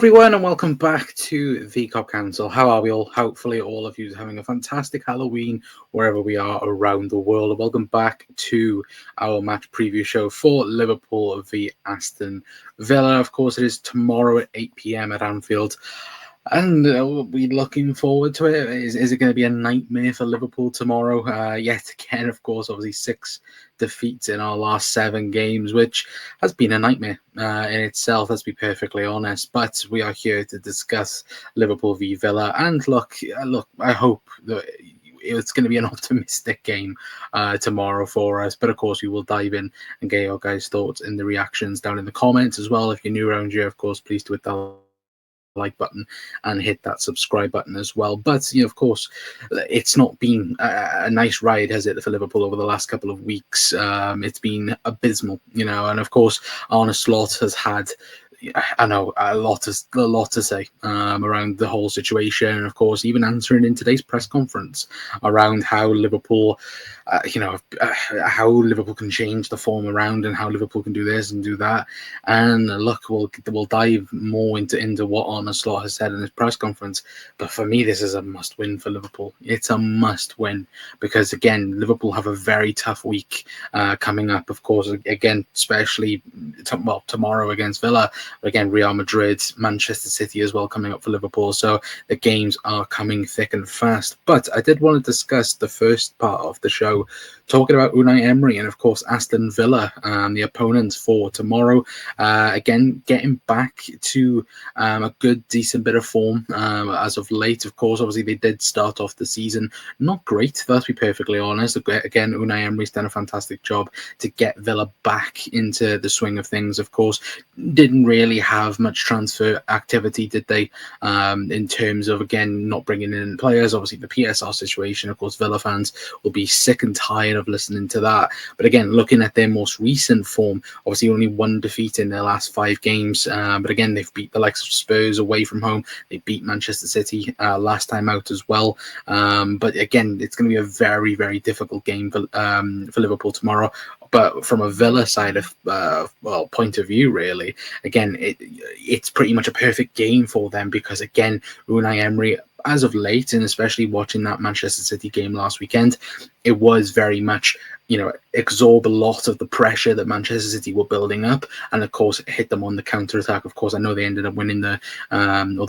everyone, and welcome back to the Cop Council. How are we all? Hopefully all of you are having a fantastic Halloween wherever we are around the world. Welcome back to our match preview show for Liverpool v Aston Villa. Of course, it is tomorrow at 8 p.m. at Anfield. And we're looking forward to it. Is it going to be a nightmare for Liverpool tomorrow? Yet again, of course, obviously 6 defeats in our last 7 games, which has been a nightmare in itself, let's be perfectly honest. But we are here to discuss Liverpool v Villa. And look, I hope that it's going to be an optimistic game tomorrow for us. But of course, we will dive in and get your guys' thoughts in the reactions down in the comments as well. If you're new around here, of course, please do hit that like button and hit that subscribe button as well. But of course, it's not been a nice ride, has it, for Liverpool over the last couple of weeks? It's been abysmal, and of course Arne has had a lot to say around the whole situation, and of course even answering in today's press conference around how Liverpool how Liverpool can change the form around and how Liverpool can do this and do that. And look, we'll dive more into what Arne has said in his press conference. But for me, this is a must-win for Liverpool. It's a must-win because, again, Liverpool have a very tough week coming up, of course, again, especially tomorrow against Villa. But again, Real Madrid, Manchester City as well coming up for Liverpool. So the games are coming thick and fast. But I did want to discuss the first part of the show, talking about Unai Emery and, of course, Aston Villa, the opponents for tomorrow. Again, getting back to a good, decent bit of form as of late. Of course, obviously, they did start off the season not great, let's be perfectly honest. Again, Unai Emery's done a fantastic job to get Villa back into the swing of things. Of course, didn't really have much transfer activity, did they? In terms of, again, not bringing in players. Obviously, the PSR situation, of course, Villa fans will be sick and tired of listening to that. But again, looking at their most recent form, obviously only 1 defeat in their last 5 games. But again, they've beat the likes of Spurs away from home. They beat Manchester City last time out as well. But again, it's going to be a very, very difficult game for Liverpool tomorrow. But from a Villa side of point of view, really, again, it's pretty much a perfect game for them because, again, Unai Emery, as of late, and especially watching that Manchester City game last weekend, it was very much, absorb a lot of the pressure that Manchester City were building up, and of course hit them on the counter attack. Of course, I know they ended up winning the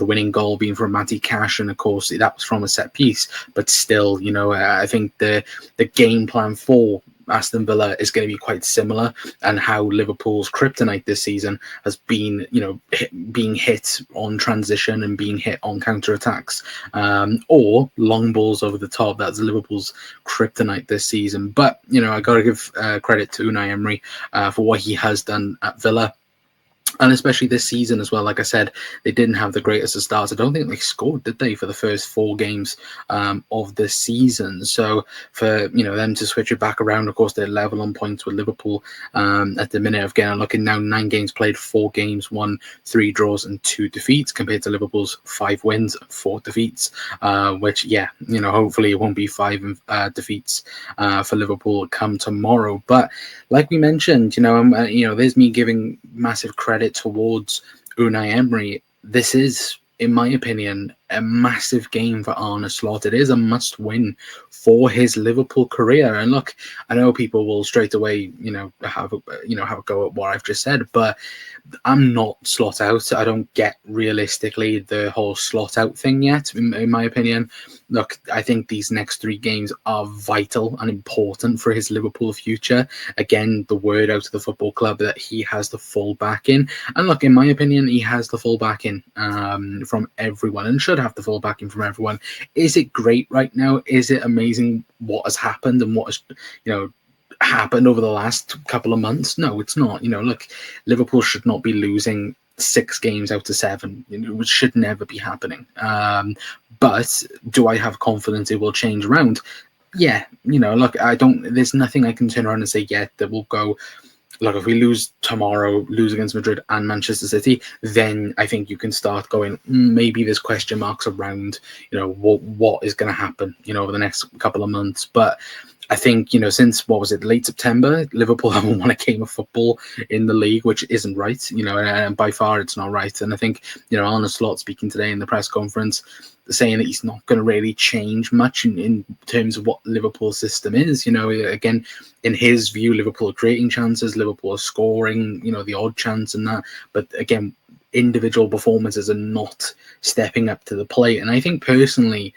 winning goal being from Matty Cash, and of course that was from a set piece. But still, I think the game plan for Aston Villa is going to be quite similar, and how Liverpool's kryptonite this season has been, being hit on transition and being hit on counter attacks, or long balls over the top. That's Liverpool's kryptonite this season. But I got to give credit to Unai Emery for what he has done at Villa. And especially this season as well. Like I said, they didn't have the greatest of starts. I don't think they scored, did they, for the first 4 games of the season? So for them to switch it back around, of course, they're level on points with Liverpool at the minute. Again, I'm looking now, 9 games played, 4 games won, 3 draws and 2 defeats, compared to Liverpool's 5 wins, 4 defeats. Which, hopefully it won't be 5 defeats for Liverpool come tomorrow. But like we mentioned, there's me giving massive credit towards Unai Emery. This is, in my opinion, a massive game for Arne Slot. It is a must-win for his Liverpool career. And look, I know people will straight away, have a go at what I've just said, but I'm not slot out. I don't get realistically the whole slot out thing yet, in my opinion. Look, I think these next 3 games are vital and important for his Liverpool future. Again, the word out of the football club that he has the full backing. And look, in my opinion, he has the full backing from everyone, and should have the full backing from everyone. Is it great right now? Is it amazing what has happened and what has, happened over the last couple of months? No, it's not. Look, Liverpool should not be losing 6 games out of 7. It should never be happening. But do I have confidence it will change around? Yeah, look, there's nothing I can turn around and say yet that will go, look, if we lose tomorrow, lose against Madrid and Manchester City, then I think you can start going, maybe there's question marks around, what is going to happen, over the next couple of months. But I think, since, what was it, late September, Liverpool haven't won a game of football in the league, which isn't right, and by far it's not right. And I think, Arne Slot speaking today in the press conference, saying that he's not going to really change much in terms of what Liverpool's system is. Again, in his view, Liverpool are creating chances, Liverpool are scoring, the odd chance and that. But again, individual performances are not stepping up to the plate. And I think personally,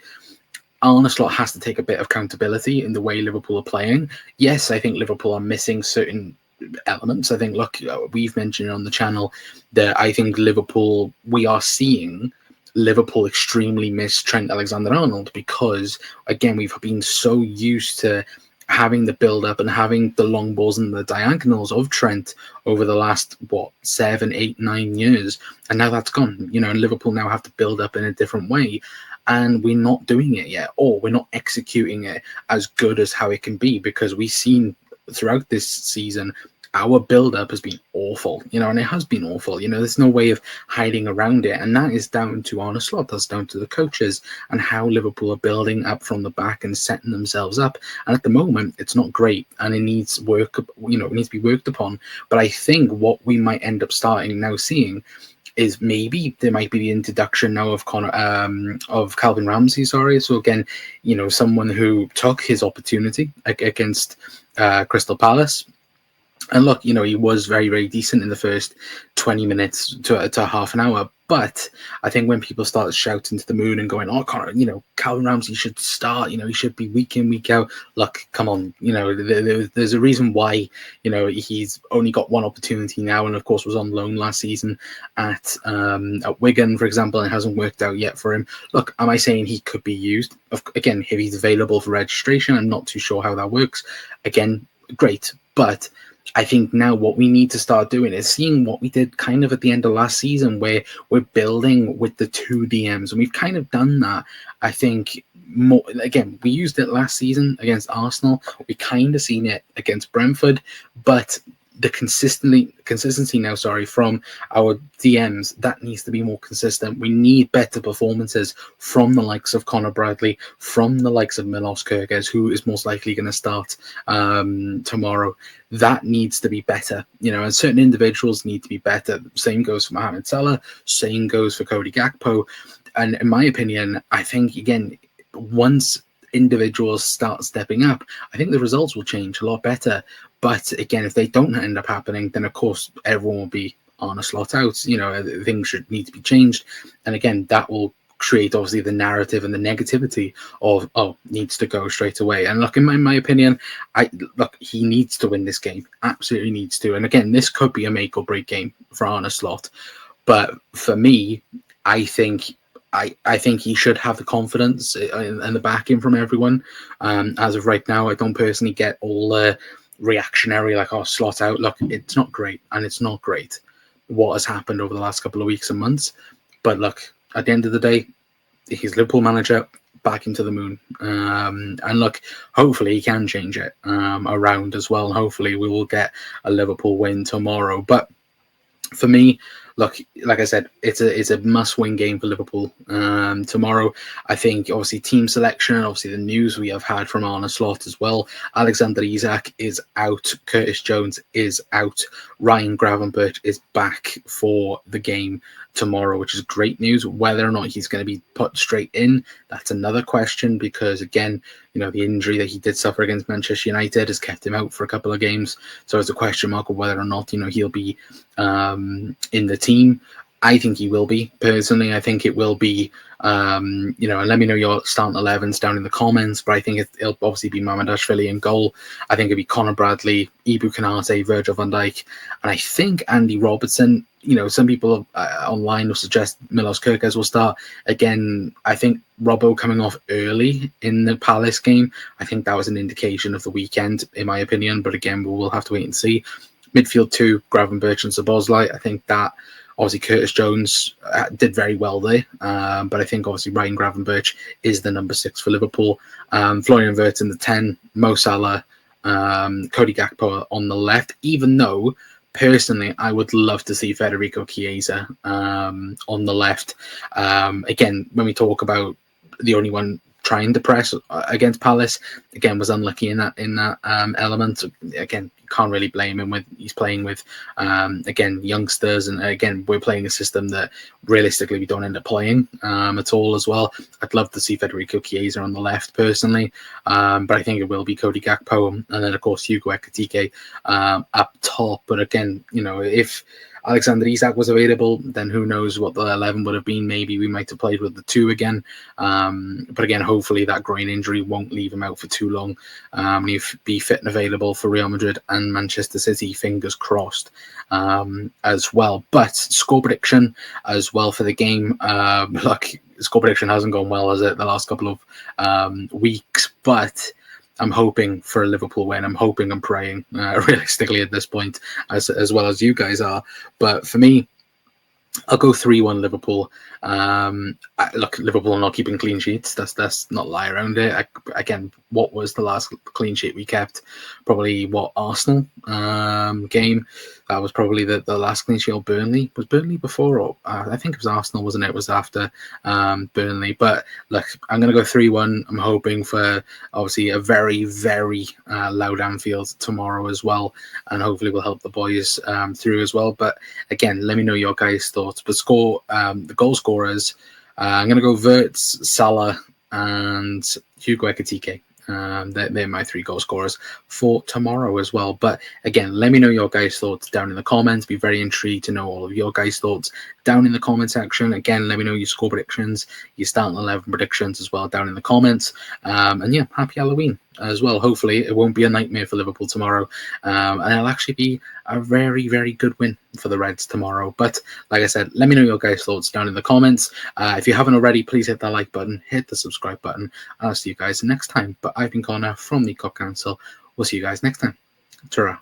Arne Slot has to take a bit of accountability in the way Liverpool are playing. Yes, I think Liverpool are missing certain elements. I think, look, we've mentioned on the channel that I think Liverpool, we are seeing Liverpool extremely miss Trent Alexander-Arnold because, again, we've been so used to having the build-up and having the long balls and the diagonals of Trent over the last, 7, 8, 9 years. And now that's gone, and Liverpool now have to build up in a different way. And we're not doing it yet, or we're not executing it as good as how it can be, because we've seen throughout this season, our build-up has been awful, and it has been awful. There's no way of hiding around it. And that is down to Arne Slot, that's down to the coaches and how Liverpool are building up from the back and setting themselves up. And at the moment, it's not great, and it needs work, it needs to be worked upon. But I think what we might end up starting now seeing is maybe there might be the introduction now of Calvin Ramsey. So again, someone who took his opportunity against Crystal Palace. And look, he was very, very decent in the first 20 minutes to half an hour. But I think when people start shouting to the moon and going, Calvin Ramsey should start, he should be week in, week out. Look, come on, there's a reason why, he's only got one opportunity now, and of course was on loan last season at Wigan, for example, and it hasn't worked out yet for him. Look, am I saying he could be used? Again, if he's available for registration, I'm not too sure how that works. Again, great, but I think now what we need to start doing is seeing what we did kind of at the end of last season, where we're building with the two DMs, and we've kind of done that. I think more, again, we used it last season against Arsenal. We kind of seen it against Brentford, but the consistency now, from our DMs, that needs to be more consistent. We need better performances from the likes of Conor Bradley, from the likes of Milos Kerkez, who is most likely going to start tomorrow. That needs to be better, and certain individuals need to be better. Same goes for Mohamed Salah, same goes for Cody Gakpo. And in my opinion, I think, again, once individuals start stepping up, I think the results will change a lot better. But again, if they don't end up happening, then of course everyone will be on a slot out. Things should need to be changed, and again, that will create obviously the narrative and the negativity of needs to go straight away. And look, in my opinion, he needs to win this game, absolutely needs to. And again, this could be a make or break game for Arne Slot, but for me, I think he should have the confidence and the backing from everyone. As of right now, I don't personally get all the reactionary, Slot out. Look, it's not great, and it's not great what has happened over the last couple of weeks and months. But look, at the end of the day, he's Liverpool manager, back into the moon. And look, hopefully he can change it around as well. And hopefully we will get a Liverpool win tomorrow. But for me, look, like I said, it's a must-win game for Liverpool tomorrow. I think, obviously, team selection, obviously the news we have had from Arne Slot as well. Alexander Isak is out. Curtis Jones is out. Ryan Gravenberch is back for the game tomorrow, which is great news. Whether or not he's going to be put straight in, that's another question, because, again, the injury that he did suffer against Manchester United has kept him out for a couple of games. So it's a question mark of whether or not, he'll be in the team. I think he will be, personally. I think it will be, and let me know your starting 11s down in the comments, but I think it'll obviously be Mamardashvili in goal. I think it'll be Conor Bradley, Ibu Konate, Virgil van Dijk, and I think Andy Robertson. Some people online will suggest Milos Kerkez will start. Again, I think Robbo coming off early in the Palace game, I think that was an indication of the weekend, in my opinion, but again, we'll have to wait and see. Midfield 2, Gravenberch and Szoboszlai. I think that obviously Curtis Jones did very well there, but I think obviously Ryan Gravenberch is the number 6 for Liverpool. Florian Wirtz in the 10, Mo Salah, Cody Gakpo on the left, even though personally I would love to see Federico Chiesa on the left. Again, when we talk about the only one trying to press against Palace. Again, was unlucky in that element. Again, you can't really blame him. He's playing with again youngsters, and again we're playing a system that realistically we don't end up playing at all as well. I'd love to see Federico Chiesa on the left personally, but I think it will be Cody Gakpo, and then of course Hugo Ekitike up top. But again, if Alexander Isak was available, then who knows what the 11 would have been. Maybe we might have played with the 2 again. But again, hopefully that groin injury won't leave him out for too long. He'll be fit and available for Real Madrid and Manchester City, fingers crossed, as well. But score prediction as well for the game. Look, score prediction hasn't gone well, has it, the last couple of weeks, but I'm hoping for a Liverpool win. I'm hoping and praying, realistically at this point, as well as you guys are. But for me, I'll go 3-1 Liverpool. Look, Liverpool are not keeping clean sheets. That's not lie around it. Again, what was the last clean sheet we kept? Probably Arsenal game. That was probably the last clean sheet. Or Burnley. Was Burnley before? Or I think it was Arsenal, wasn't it? It was after Burnley. But look, I'm going to go 3-1. I'm hoping for obviously a very, very loud Anfield tomorrow as well, and hopefully we'll help the boys through as well. But again, let me know your guys' thoughts. But the goal scorers, I'm going to go Wirtz, Salah, and Hugo Ekitike. They're my 3 goal scorers for tomorrow as well. But again, let me know your guys' thoughts down in the comments. Be very intrigued to know all of your guys' thoughts down in the comment section. Again, let me know your score predictions, your starting 11 predictions as well down in the comments. And yeah, happy Halloween as well. Hopefully it won't be a nightmare for Liverpool tomorrow, and it'll actually be a very, very good win for the Reds tomorrow. But like I said, let me know your guys' thoughts down in the comments. If you haven't already, please hit that like button, hit the subscribe button, and I'll see you guys next time. But I've been Connor from the Cop Council. We'll see you guys next time. Ta-ra.